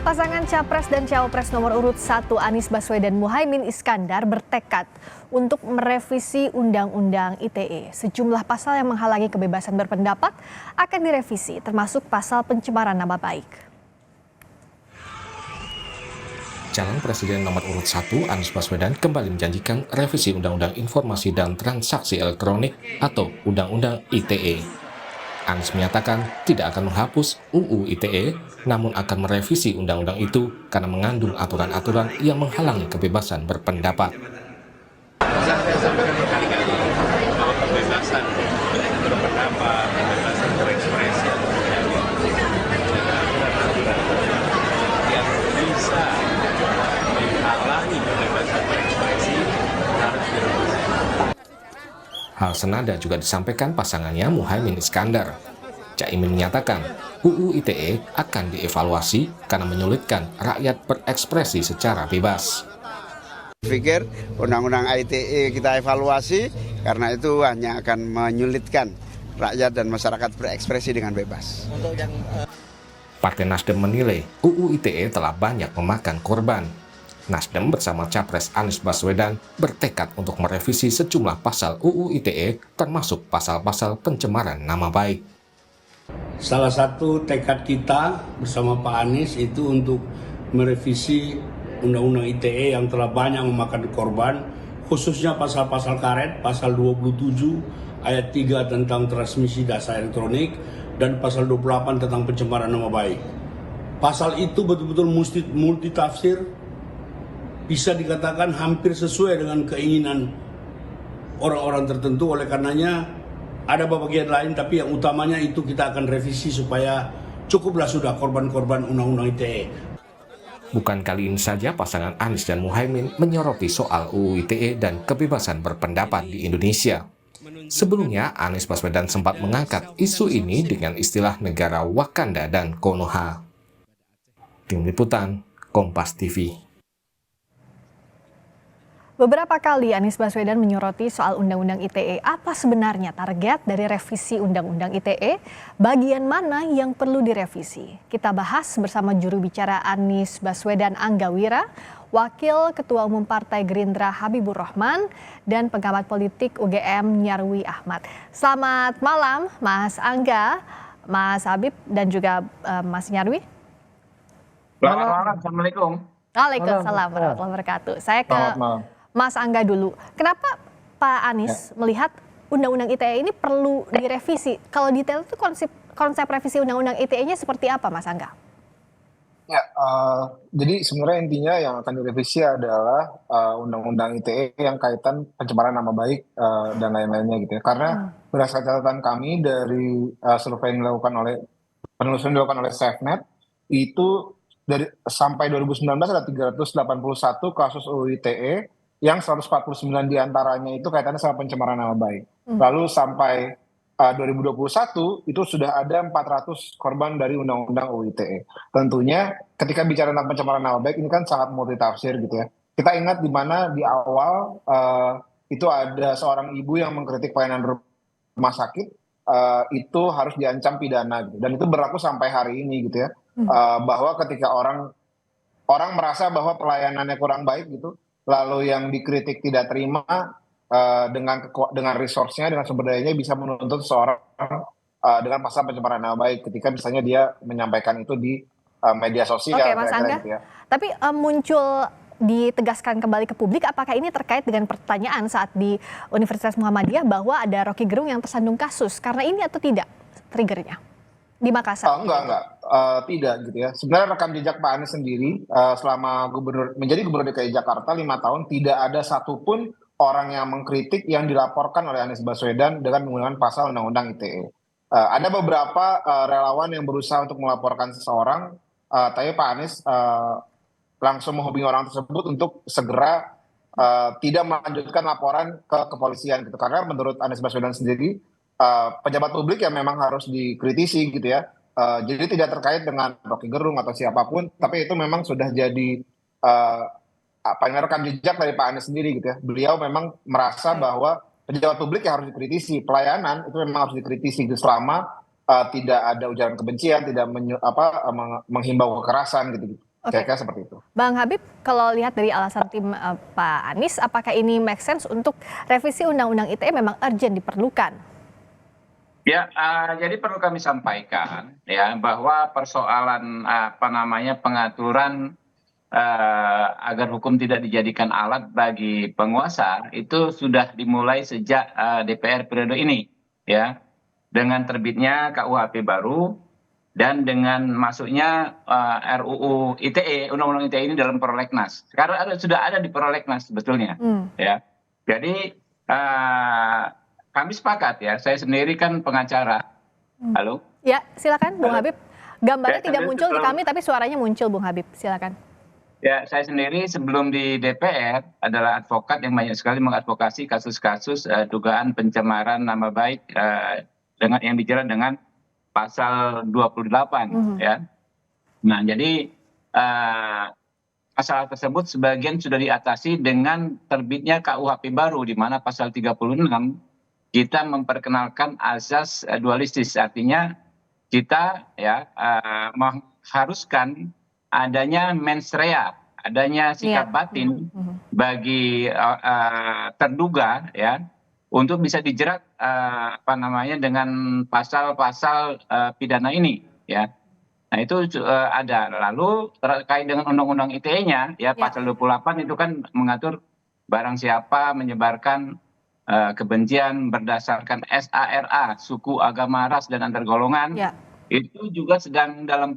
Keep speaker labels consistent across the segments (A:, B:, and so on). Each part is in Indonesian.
A: Pasangan Capres dan Cawapres nomor urut 1 Anies Baswedan Muhaimin Iskandar bertekad untuk merevisi Undang-Undang ITE. Sejumlah pasal yang menghalangi kebebasan berpendapat akan direvisi, termasuk pasal pencemaran nama baik.
B: Calon Presiden nomor urut 1 Anies Baswedan kembali menjanjikan revisi Undang-Undang Informasi dan Transaksi Elektronik atau Undang-Undang ITE. Anies menyatakan tidak akan menghapus UU ITE, namun akan merevisi undang-undang itu karena mengandung aturan-aturan yang menghalangi kebebasan berpendapat.
C: Saya sampaikan berkali-kali bahwa kebebasan berpendapat, kebebasan berekspresi yang bisa menghalangi kebebasan berekspresi harus direvisi.
B: Hal senada juga disampaikan pasangannya Muhaimin Iskandar. Caimin menyatakan UU ITE akan dievaluasi karena menyulitkan rakyat berekspresi secara bebas.
D: Pikir undang-undang ITE kita evaluasi karena itu hanya akan menyulitkan rakyat dan masyarakat berekspresi dengan bebas.
B: Partai Nasdem menilai UU ITE telah banyak memakan korban. Nasdem bersama Capres Anies Baswedan bertekad untuk merevisi sejumlah pasal UU ITE termasuk pasal-pasal pencemaran nama baik.
E: Salah satu tekad kita bersama Pak Anies itu untuk merevisi Undang-Undang ITE yang telah banyak memakan korban, khususnya pasal-pasal karet, pasal 27 ayat 3 tentang transmisi data elektronik dan pasal 28 tentang pencemaran nama baik. Pasal itu betul-betul multitafsir, bisa dikatakan hampir sesuai dengan keinginan orang-orang tertentu. Oleh karenanya ada bagian lain, tapi yang utamanya itu kita akan revisi supaya cukuplah sudah korban-korban Undang-Undang ITE.
B: Bukan kali ini saja pasangan Anies dan Muhaimin menyoroti soal UU ITE dan kebebasan berpendapat di Indonesia. Sebelumnya, Anies Baswedan sempat mengangkat isu ini dengan istilah negara Wakanda dan Konoha. Tim Liputan, Kompas TV.
A: Beberapa kali Anies Baswedan menyoroti soal Undang-Undang ITE. Apa sebenarnya target dari revisi Undang-Undang ITE? Bagian mana yang perlu direvisi? Kita bahas bersama juru bicara Anies Baswedan Angga Wira, Wakil Ketua Umum Partai Gerindra Habibur Rahman, dan pengamat politik UGM Nyarwi Ahmad. Selamat malam Mas Angga, Mas Habib, dan juga Mas Nyarwi.
F: Selamat malam, Assalamualaikum.
A: Waalaikumsalam warahmatullahi wabarakatuh. Saya ke Mas Angga dulu. Kenapa Pak Anies melihat Undang-Undang ITE ini perlu direvisi? Kalau detail itu konsep revisi Undang-Undang ITE-nya seperti apa, Mas Angga?
F: Ya, jadi sebenarnya intinya yang akan direvisi adalah Undang-Undang ITE yang kaitan pencemaran nama baik dan lain-lainnya gitu ya. Karena berdasarkan catatan kami dari survei yang dilakukan oleh penelusuran dilakukan oleh SafeNet, itu dari sampai 2019 ada 381 kasus UU ITE yang 149 diantaranya itu kaitannya sama pencemaran nama baik. Lalu sampai 2021 itu sudah ada 400 korban dari Undang-Undang UU ITE. Tentunya ketika bicara tentang pencemaran nama baik ini kan sangat multitafsir gitu ya. Kita ingat di mana di awal itu ada seorang ibu yang mengkritik pelayanan rumah sakit itu harus diancam pidana gitu. Dan itu berlaku sampai hari ini gitu ya. Bahwa ketika orang merasa bahwa pelayanannya kurang baik gitu, lalu yang dikritik tidak terima dengan resource-nya, dengan sumber dayanya bisa menuntut seorang dengan pasal pencemaran nama baik ketika misalnya dia menyampaikan itu di media sosial.
A: Oke, Mas Angga. Gitu ya. Tapi muncul ditegaskan kembali ke publik, apakah ini terkait dengan pertanyaan saat di Universitas Muhammadiyah bahwa ada Rocky Gerung yang tersandung kasus, karena ini atau tidak triggernya di Makassar?
F: Tidak gitu ya. Sebenarnya rekam jejak Pak Anies sendiri selama menjadi gubernur DKI Jakarta 5 tahun tidak ada satupun orang yang mengkritik yang dilaporkan oleh Anies Baswedan dengan menggunakan pasal Undang-Undang ITE. Ada beberapa relawan yang berusaha untuk melaporkan seseorang, tapi Pak Anies langsung menghubungi orang tersebut untuk segera tidak melanjutkan laporan ke kepolisian gitu. Karena menurut Anies Baswedan sendiri pejabat publik yang memang harus dikritisi gitu ya. Jadi tidak terkait dengan Rocky Gerung atau siapapun, tapi itu memang sudah jadi rekam jejak dari Pak Anies sendiri gitu ya. Beliau memang merasa bahwa pejabat publik yang harus dikritisi, pelayanan itu memang harus dikritisi selama tidak ada ujaran kebencian, tidak menghimbau kekerasan gitu.
A: Oke.
F: Kira-kira seperti itu.
A: Bang Habib, kalau lihat dari alasan tim Pak Anies, apakah ini make sense untuk revisi Undang-Undang ITE memang urgent diperlukan?
C: Ya, jadi perlu kami sampaikan ya bahwa persoalan pengaturan agar hukum tidak dijadikan alat bagi penguasa itu sudah dimulai sejak DPR periode ini, ya, dengan terbitnya KUHP baru dan dengan masuknya RUU ITE, Undang-Undang ITE ini dalam prolegnas. Sekarang sudah ada di prolegnas sebetulnya, ya. Jadi kami sepakat ya. Saya sendiri kan pengacara. Halo.
A: Ya, silakan Bung Habib. Gambarnya
C: Ya,
A: tidak
C: sendiri
A: muncul di
C: sebelum-
A: kami, tapi suaranya muncul, Bung Habib. Silakan.
C: Ya, saya sendiri sebelum di DPR adalah advokat yang banyak sekali mengadvokasi kasus-kasus dugaan pencemaran nama baik dengan yang dijerat dengan pasal 28, ya. Nah, jadi masalah tersebut sebagian sudah diatasi dengan terbitnya KUHP baru di mana pasal 36 kita memperkenalkan azas dualistis, artinya kita ya mengharuskan adanya mens rea, adanya sikap batin bagi terduga ya untuk bisa dijerat dengan pasal-pasal pidana ini ya. Nah, itu ada. Lalu terkait dengan Undang-Undang ITE-nya ya pasal 28 itu kan mengatur barang siapa menyebarkan kebencian berdasarkan SARA, suku, agama, ras dan antar golongan. Itu juga sedang dalam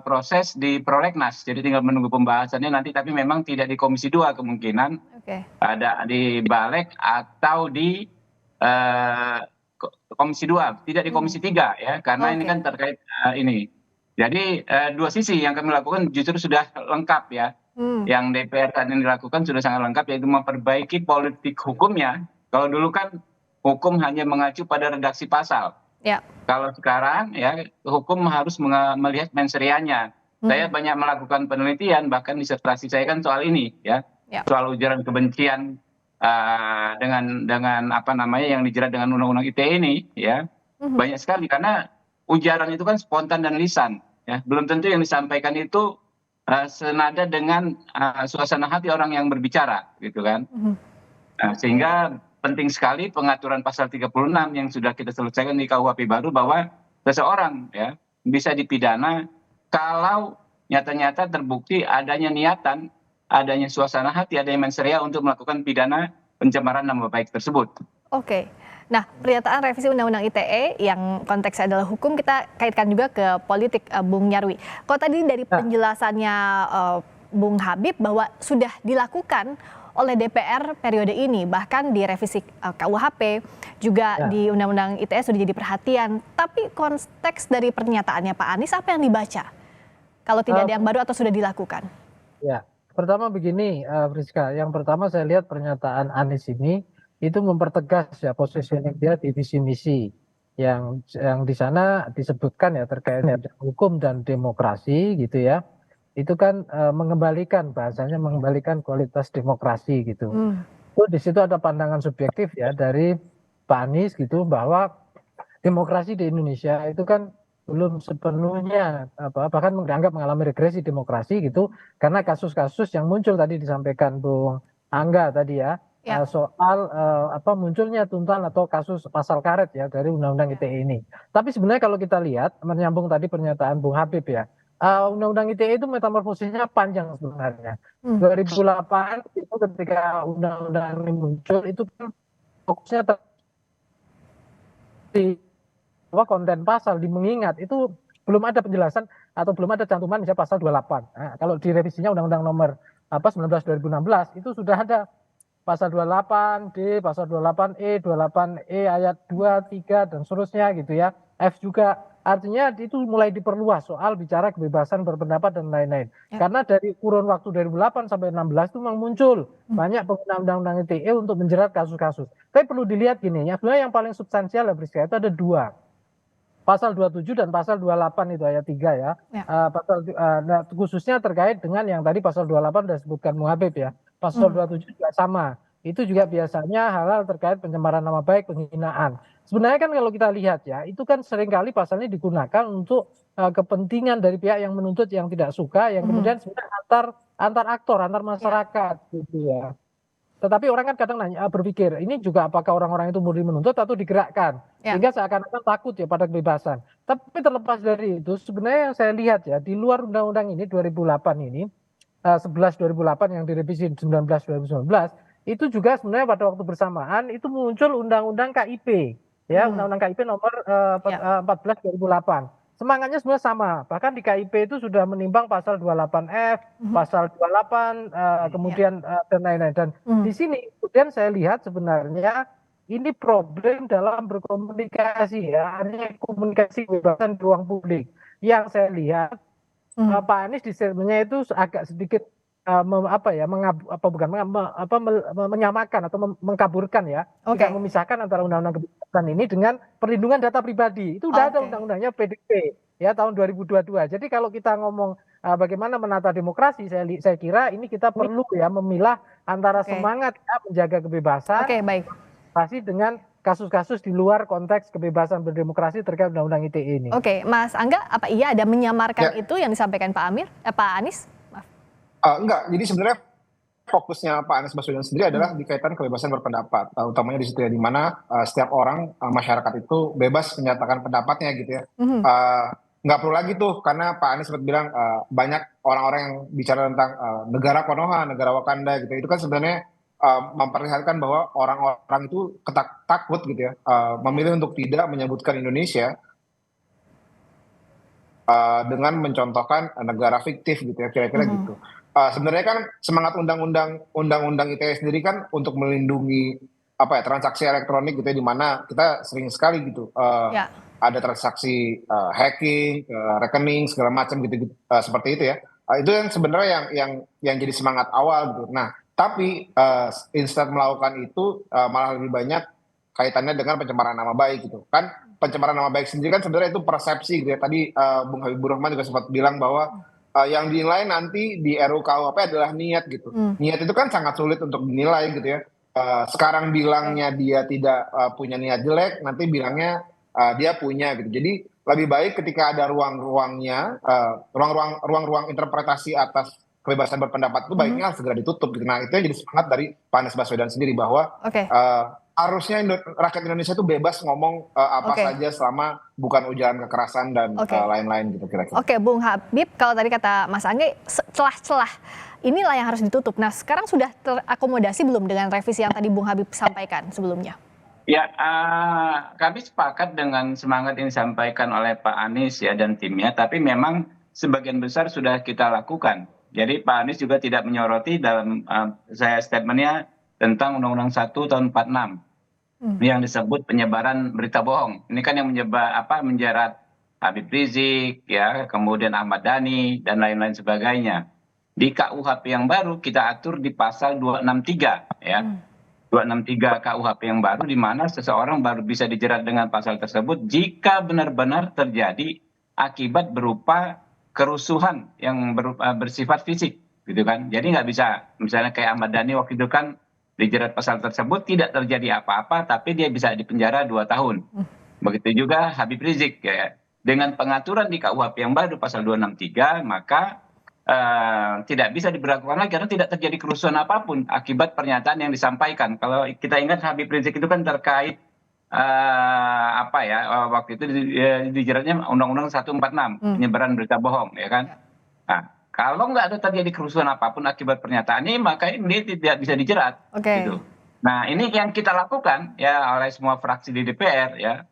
C: proses di prolegnas. Jadi tinggal menunggu pembahasannya nanti, tapi memang tidak di Komisi 2 kemungkinan. Ada di Balik atau di Komisi 2, tidak di Komisi 3 ya, karena ini kan terkait ini. Jadi dua sisi yang kami lakukan justru sudah lengkap ya. Yang DPR tadi dilakukan sudah sangat lengkap, yaitu memperbaiki politik hukumnya. Kalau dulu kan hukum hanya mengacu pada redaksi pasal. Kalau sekarang ya hukum harus melihat mens rea-nya. Saya banyak melakukan penelitian, bahkan disertasi saya kan soal ini ya. Soal ujaran kebencian dengan yang dijerat dengan Undang-Undang ITE ini ya. Banyak sekali karena ujaran itu kan spontan dan lisan. Ya, belum tentu yang disampaikan itu senada dengan suasana hati orang yang berbicara, gitu kan. Sehingga penting sekali pengaturan pasal 36 yang sudah kita selesaikan di KUHP baru bahwa seseorang ya bisa dipidana kalau nyata-nyata terbukti adanya niatan, adanya suasana hati, adanya mens rea untuk melakukan pidana pencemaran nama baik tersebut.
A: Nah, pernyataan revisi Undang-Undang ITE yang konteksnya adalah hukum, kita kaitkan juga ke politik, Bung Nyarwi. Kalau tadi dari penjelasannya Bung Habib bahwa sudah dilakukan oleh DPR periode ini, bahkan di revisi KUHP, juga di Undang-Undang ITE sudah jadi perhatian. Tapi konteks dari pernyataannya Pak Anies, apa yang dibaca? Kalau tidak ada yang baru atau sudah dilakukan?
G: Ya, pertama begini, Friska. Yang pertama saya lihat pernyataan Anies ini, itu mempertegas ya positioning dia di visi misi yang di sana disebutkan ya terkait hukum dan demokrasi gitu ya. Itu kan mengembalikan bahasanya mengembalikan kualitas demokrasi gitu. Itu di situ ada pandangan subjektif ya dari Pak Anies gitu bahwa demokrasi di Indonesia itu kan belum sepenuhnya bahkan dianggap mengalami regresi demokrasi gitu karena kasus-kasus yang muncul tadi disampaikan Bung Angga tadi ya. Soal munculnya tuntutan atau kasus pasal karet ya dari Undang-Undang ITE ini. Tapi sebenarnya kalau kita lihat menyambung tadi pernyataan Bung Habib ya, Undang-Undang ITE itu metamorfosisnya panjang sebenarnya. 2008 itu ketika Undang-Undang ini muncul itu kan fokusnya di konten pasal di mengingat itu belum ada penjelasan atau belum ada cantuman misalnya pasal 28. Nah, kalau di revisinya Undang-Undang nomor 19 2016 itu sudah ada pasal 28D, pasal 28E, 28E ayat 2, 3 dan seterusnya gitu ya. F juga artinya itu mulai diperluas soal bicara kebebasan berpendapat dan lain-lain. Karena dari kurun waktu 2008 sampai 16 itu memang muncul banyak pengguna Undang-Undang ITE untuk menjerat kasus-kasus. Tapi perlu dilihat gini ya, sebenarnya yang paling substansial ya Friska itu ada dua. Pasal 27 dan pasal 28 itu ayat 3 ya. Khususnya terkait dengan yang tadi pasal 28 sudah disebutkan Muhabib ya. Pasal 27 juga sama. Itu juga biasanya hal-hal terkait pencemaran nama baik, penghinaan. sebenarnya kan kalau kita lihat ya, itu kan seringkali pasalnya digunakan untuk kepentingan dari pihak yang menuntut yang tidak suka, yang kemudian sebenarnya antar aktor, antar masyarakat gitu ya. Tetapi orang kan kadang berpikir, ini juga apakah orang-orang itu murni menuntut atau digerakkan, sehingga seakan-akan takut ya pada kebebasan. Tapi terlepas dari itu, sebenarnya yang saya lihat ya, di luar undang-undang ini 2008 ini, 11 2008 yang direvisi 19 2019, itu juga sebenarnya pada waktu bersamaan itu muncul undang-undang KIP, ya, undang-undang KIP nomor 14 2008. Semangatnya sebenarnya sama, bahkan di KIP itu sudah menimbang pasal 28F, pasal 28, kemudian dan lain-lain. Dan di sini kemudian saya lihat sebenarnya ini problem dalam berkomunikasi ya, artinya komunikasi kebebasan di ruang publik. Yang saya lihat Pak Anies di statementnya itu agak sedikit menyamakan atau mengkaburkan ya, tidak memisahkan antara undang-undang kebebasan ini dengan perlindungan data pribadi. Itu udah ada undang-undangnya PDP ya tahun 2022. Jadi kalau kita ngomong bagaimana menata demokrasi, saya kira ini kita perlu ya memilah antara semangat ya, menjaga kebebasan, pasti dengan kasus-kasus di luar konteks kebebasan berdemokrasi terkait undang-undang ITE ini.
A: Oke, Mas Angga, apa iya ada menyamarkan itu yang disampaikan Pak Anies?
F: Enggak, jadi sebenarnya fokusnya Pak Anies Baswedan sendiri adalah di kaitan kebebasan berpendapat, utamanya di situ ya, di mana setiap orang, masyarakat itu bebas menyatakan pendapatnya gitu ya. Nggak perlu lagi tuh, karena Pak Anies sempat bilang banyak orang-orang yang bicara tentang negara Konoha, negara Wakanda gitu. Itu kan sebenarnya memperlihatkan bahwa orang-orang itu takut gitu ya, memilih untuk tidak menyebutkan Indonesia dengan mencontohkan negara fiktif gitu ya, kira-kira gitu. Sebenarnya kan semangat undang-undang ITE sendiri kan untuk melindungi transaksi elektronik gitu ya, di mana kita sering sekali gitu ada transaksi hacking, rekening segala macam gitu, seperti itu ya. Itu yang sebenarnya yang jadi semangat awal gitu. Nah, tapi instead melakukan itu malah lebih banyak kaitannya dengan pencemaran nama baik gitu kan. Pencemaran nama baik sendiri kan sebenarnya itu persepsi gitu ya. Tadi Bung Habibur Rahman juga sempat bilang bahwa yang dinilai nanti di RUU-KUHP adalah niat gitu. Niat itu kan sangat sulit untuk dinilai gitu ya. Sekarang bilangnya dia tidak punya niat jelek, nanti bilangnya dia punya gitu. Jadi lebih baik ketika ada ruang-ruangnya, ruang-ruang interpretasi atas kebebasan berpendapat itu baiknya segera ditutup gitu. Nah, itu yang jadi semangat dari Pak Anies Baswedan sendiri bahwa harusnya rakyat Indonesia itu bebas ngomong apa saja selama bukan ujaran kekerasan dan lain-lain gitu kira-kira.
A: Oke, Bung Habib, kalau tadi kata Mas Angga celah-celah inilah yang harus ditutup. Nah, sekarang sudah terakomodasi belum dengan revisi yang tadi Bung Habib sampaikan sebelumnya?
C: Ya, kami sepakat dengan semangat yang disampaikan oleh Pak Anies ya dan timnya, tapi memang sebagian besar sudah kita lakukan. Jadi Pak Anies juga tidak menyoroti dalam statementnya tentang Undang-Undang 1 tahun 46 yang disebut penyebaran berita bohong. Ini kan yang menjerat Habib Rizik, ya, kemudian Ahmad Dhani dan lain-lain sebagainya. Di KUHP yang baru kita atur di pasal 263, ya. 263 KUHP yang baru, di mana seseorang baru bisa dijerat dengan pasal tersebut jika benar-benar terjadi akibat berupa kerusuhan yang bersifat fisik, gitu kan. Jadi nggak bisa, misalnya kayak Ahmad Dhani waktu itu kan dijerat pasal tersebut tidak terjadi apa-apa, tapi dia bisa dipenjara 2 tahun. Begitu juga Habib Rizik, ya. Dengan pengaturan di KUHP yang baru pasal 263, maka tidak bisa diberlakukan lagi karena tidak terjadi kerusuhan apapun akibat pernyataan yang disampaikan. Kalau kita ingat Habib Rizik itu kan terkait waktu itu dijeratnya Undang-Undang 146 penyebaran berita bohong, ya kan. Nah, kalau nggak ada terjadi kerusuhan apapun akibat pernyataan ini, maka ini tidak bisa dijerat. Gitu. Nah, ini yang kita lakukan ya oleh semua fraksi di DPR ya.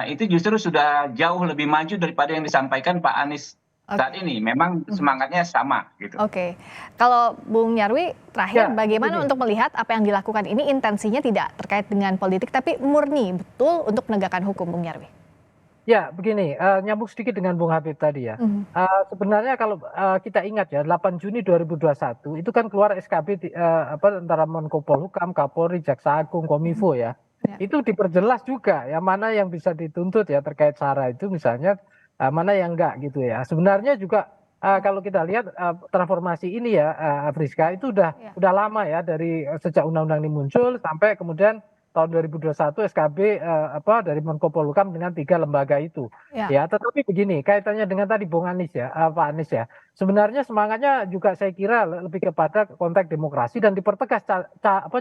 C: Itu justru sudah jauh lebih maju daripada yang disampaikan Pak Anies saat ini. Memang semangatnya sama gitu.
A: Kalau Bung Nyarwi terakhir, bagaimana untuk melihat apa yang dilakukan ini intensinya tidak terkait dengan politik tapi murni betul untuk menegakkan hukum, Bung Nyarwi?
G: Ya, begini, nyambung sedikit dengan Bung Habib tadi ya. Sebenarnya kalau kita ingat ya, 8 Juni 2021 itu kan keluar SKB antara Menko Polhukam, Kapolri, Jaksa Agung, Kominfo ya. Itu diperjelas juga ya mana yang bisa dituntut ya terkait SARA itu misalnya, mana yang enggak gitu ya. Sebenarnya juga kalau kita lihat transformasi ini ya, Friska, itu udah lama ya, dari sejak undang-undang ini muncul sampai kemudian tahun 2021 SKB dari Menko Polhukam dengan 3 lembaga itu. Ya, tetapi begini, kaitannya dengan tadi Bung Anies ya, Pak Anies ya. Sebenarnya semangatnya juga saya kira lebih kepada konteks demokrasi dan dipertegas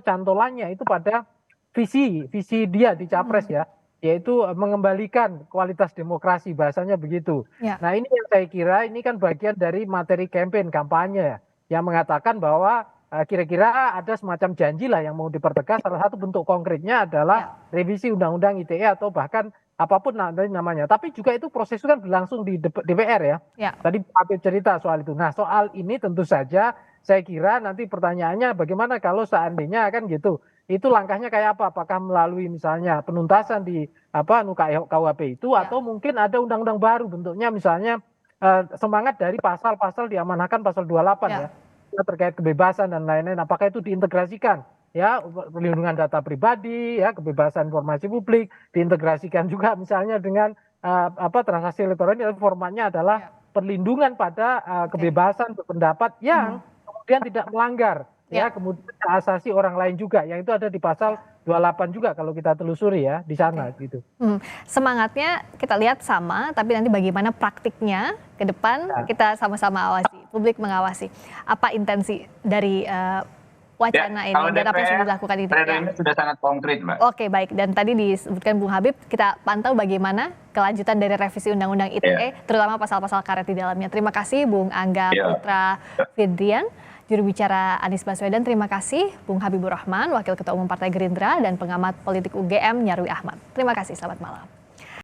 G: cantolannya itu pada visi dia di Capres ya, yaitu mengembalikan kualitas demokrasi, bahasanya begitu. Nah, ini yang saya kira ini kan bagian dari materi kampanye ya, yang mengatakan bahwa kira-kira ada semacam janji lah yang mau dipertegas. Salah satu bentuk konkretnya adalah revisi Undang-Undang ITE atau bahkan apapun namanya. Tapi juga itu proses itu kan berlangsung di DPR ya. Tadi Pak Habib cerita soal itu. Nah, soal ini tentu saja saya kira nanti pertanyaannya bagaimana kalau seandainya kan gitu. Itu langkahnya kayak apa? Apakah melalui misalnya penuntasan di KUHP itu atau mungkin ada undang-undang baru bentuknya misalnya semangat dari pasal-pasal diamanahkan pasal 28 ya. Terkait kebebasan dan lain-lain, apakah itu diintegrasikan ya, perlindungan data pribadi ya, kebebasan informasi publik diintegrasikan juga misalnya dengan transaksi elektronik, formatnya adalah perlindungan pada kebebasan berpendapat yang kemudian tidak melanggar ya, kemudian asasi orang lain juga, yang itu ada di pasal 28 juga kalau kita telusuri ya di sana gitu.
A: Semangatnya kita lihat sama, tapi nanti bagaimana praktiknya ke depan kita sama-sama awasi, publik mengawasi. Apa intensi dari wacana ini dan apa yang sudah dilakukan itu?
C: Ini sudah sangat konkret, Mbak.
A: Oke, baik. Dan tadi disebutkan Bung Habib, kita pantau bagaimana kelanjutan dari revisi Undang-Undang ITE, terutama pasal-pasal karet di dalamnya. Terima kasih Bung Angga Putra Fidrian, juru bicara Anies Baswedan. Terima kasih Bung Habibur Rahman, Wakil Ketua Umum Partai Gerindra dan pengamat politik UGM Nyarwi Ahmad. Terima kasih, selamat malam.